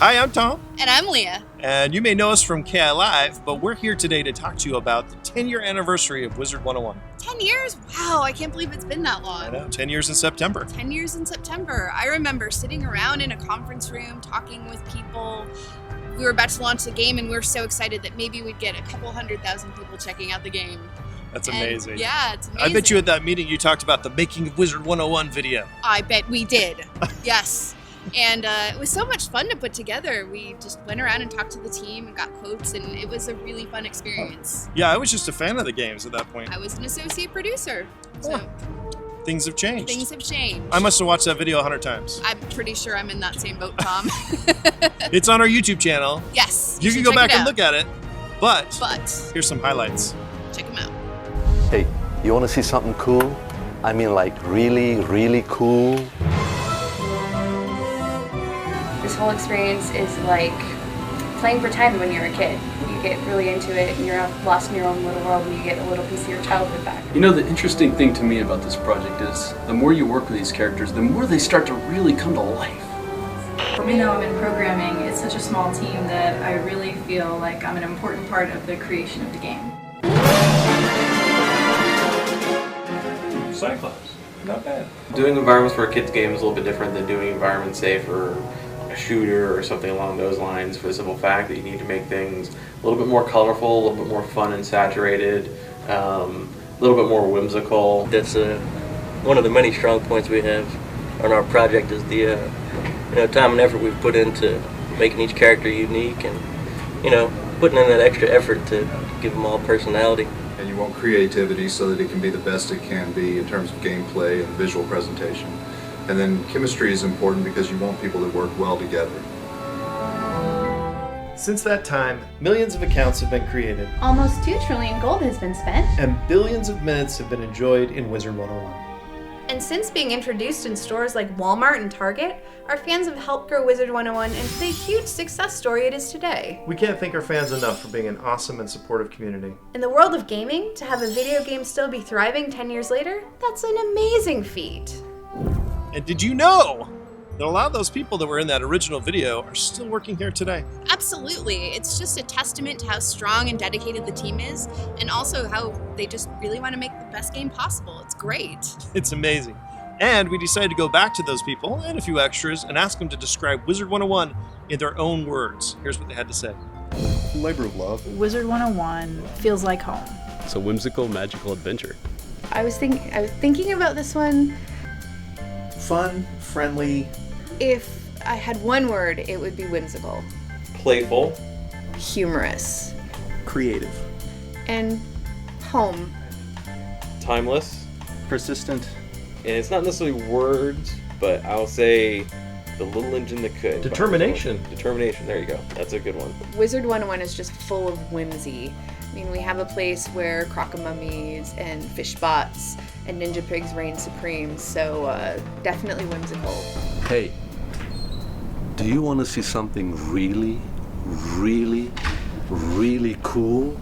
Hi, I'm Tom, And I'm Leah. and you may know us from KI Live, but we're here today to talk to you about the 10-year anniversary of Wizard 101. 10 years? Wow, I can't believe it's been that long. I know, 10 years in September. 10 years in September. I remember sitting around in a conference room talking with people. We were about to launch the game, and we were so excited that maybe we'd get a couple 100,000 people checking out the game. That's And amazing. yeah, it's amazing. I bet you at that meeting you talked about the Making of Wizard 101 video. I bet we did. Yes. And it was so much fun to put together. We just went around and talked to the team and got quotes, and it was a really fun experience. Yeah, I was just a fan of the games at that point. I was an associate producer, so Things have changed. things have changed. I must have watched that video 100 times. I'm pretty sure I'm in that same boat, Tom. It's on our YouTube channel. Yes. You can should go check back it and out. look at it, but But here's some highlights. check them out. Hey, you want to see something cool? I mean, like really, really cool? This whole experience is like playing pretend when you're a kid. You get really into it and you're lost in your own little world and you get a little piece of your childhood back. You know, the interesting thing to me about this project is the more you work with these characters, the more they start to really come to life. Even though I'm in programming, it's such a small team that I really feel like I'm an important part of the creation of the game. Cyclops, not bad. Doing environments for a kids game is a little bit different than doing environments, say, for a shooter or something along those lines, for the simple fact that you need to make things a little bit more colorful, a little bit more fun and saturated, a little bit more whimsical. That's one of the many strong points we have on our project is the time and effort we've put into making each character unique and putting in that extra effort to give them all personality. And you want creativity so that it can be the best it can be in terms of gameplay and visual presentation. And then chemistry is important because you want people to work well together. Since that time, millions of accounts have been created, Almost 2 trillion gold has been spent. and billions of minutes have been enjoyed in Wizard 101. And since being introduced in stores like Walmart and Target, our fans have helped grow Wizard 101 into the huge success story it is today. We can't thank our fans enough for being an awesome and supportive community. In the world of gaming, to have a video game still be thriving 10 years later, that's an amazing feat. And did you know that a lot of those people that were in that original video are still working here today? Absolutely. It's just a testament to how strong and dedicated the team is, and also how they just really want to make the best game possible. It's great. It's amazing. And we decided to go back to those people and a few extras and ask them to describe Wizard 101 in their own words. Here's what they had to say. Labor of love. Wizard 101 feels like home. It's a whimsical, magical adventure. I was thinking about this one. Fun, friendly, If I had one word, it would be whimsical, Playful. humorous, creative. and home. Timeless. Persistent. And it's not necessarily words, but I'll say the little engine that could. Determination. Determination, there you go. That's a good one. Wizard 101 is just full of whimsy. I mean, we have a place where crocomummies and fishbots and ninja pigs reign supreme, so definitely whimsical. Hey, do you want to see something really, really, really cool?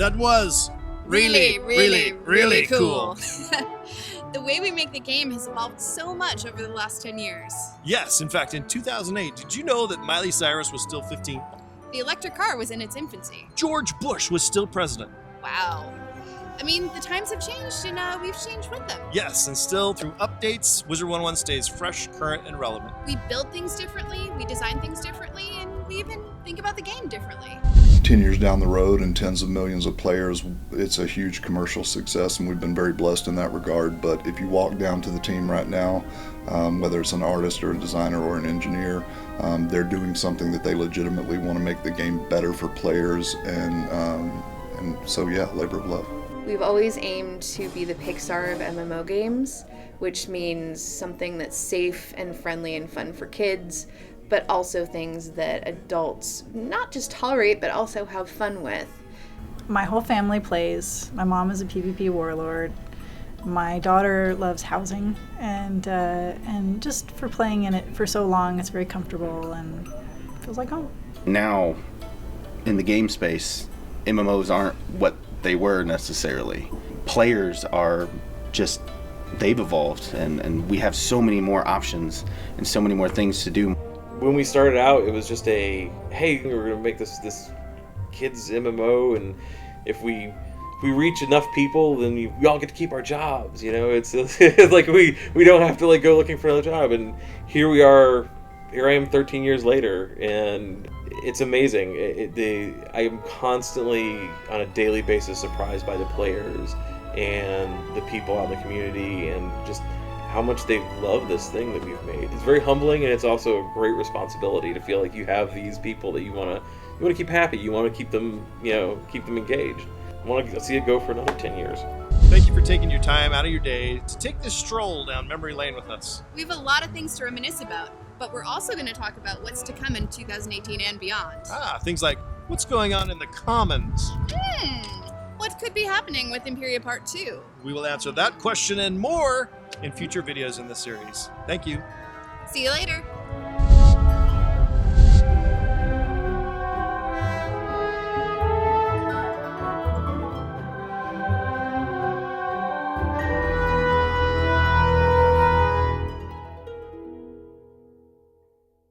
That was really cool. The way we make the game has evolved so much over the last 10 years. Yes, in fact, in 2008, did you know that Miley Cyrus was still 15? The electric car was in its infancy. George Bush was still president. Wow. I mean, the times have changed and we've changed with them. Yes, and still, through updates, Wizard 101 stays fresh, current, and relevant. We build things differently, we design things differently, and we even think about the game differently. 10 years down the road and tens of millions of players, it's a huge commercial success, and we've been very blessed in that regard. But if you walk down to the team right now, whether it's an artist or a designer or an engineer, they're doing something that they legitimately want to make the game better for players, and so yeah, labor of love. We've always aimed to be the Pixar of MMO games, which means something that's safe and friendly and fun for kids, but also things that adults not just tolerate, but also have fun with. My whole family plays. My mom is a PvP warlord. My daughter loves housing, and just for playing in it for so long, it's very comfortable and feels like home. Now, in the game space, MMOs aren't what they were necessarily. Players are just, they've evolved, and we have so many more options and so many more things to do. When we started out, it was just a, hey, we're going to make this kids MMO, and if we reach enough people, then we all get to keep our jobs, you know? It's like we don't have to like go looking for another job, and here we are. Here I am 13 years later, and it's amazing. I am constantly, on a daily basis, surprised by the players and the people out in the community, and just how much they love this thing that we've made. It's very humbling, and it's also a great responsibility to feel like you have these people that you want to keep happy. You want to keep them, keep them engaged. I want to see it go for another 10 years. Thank you for taking your time out of your day to take this stroll down memory lane with us. We have a lot of things to reminisce about, but we're also going to talk about what's to come in 2018 and beyond. Things like what's going on in the Commons. What could be happening with Imperia Part 2? We will answer that question and more in future videos in this series. Thank you. See you later.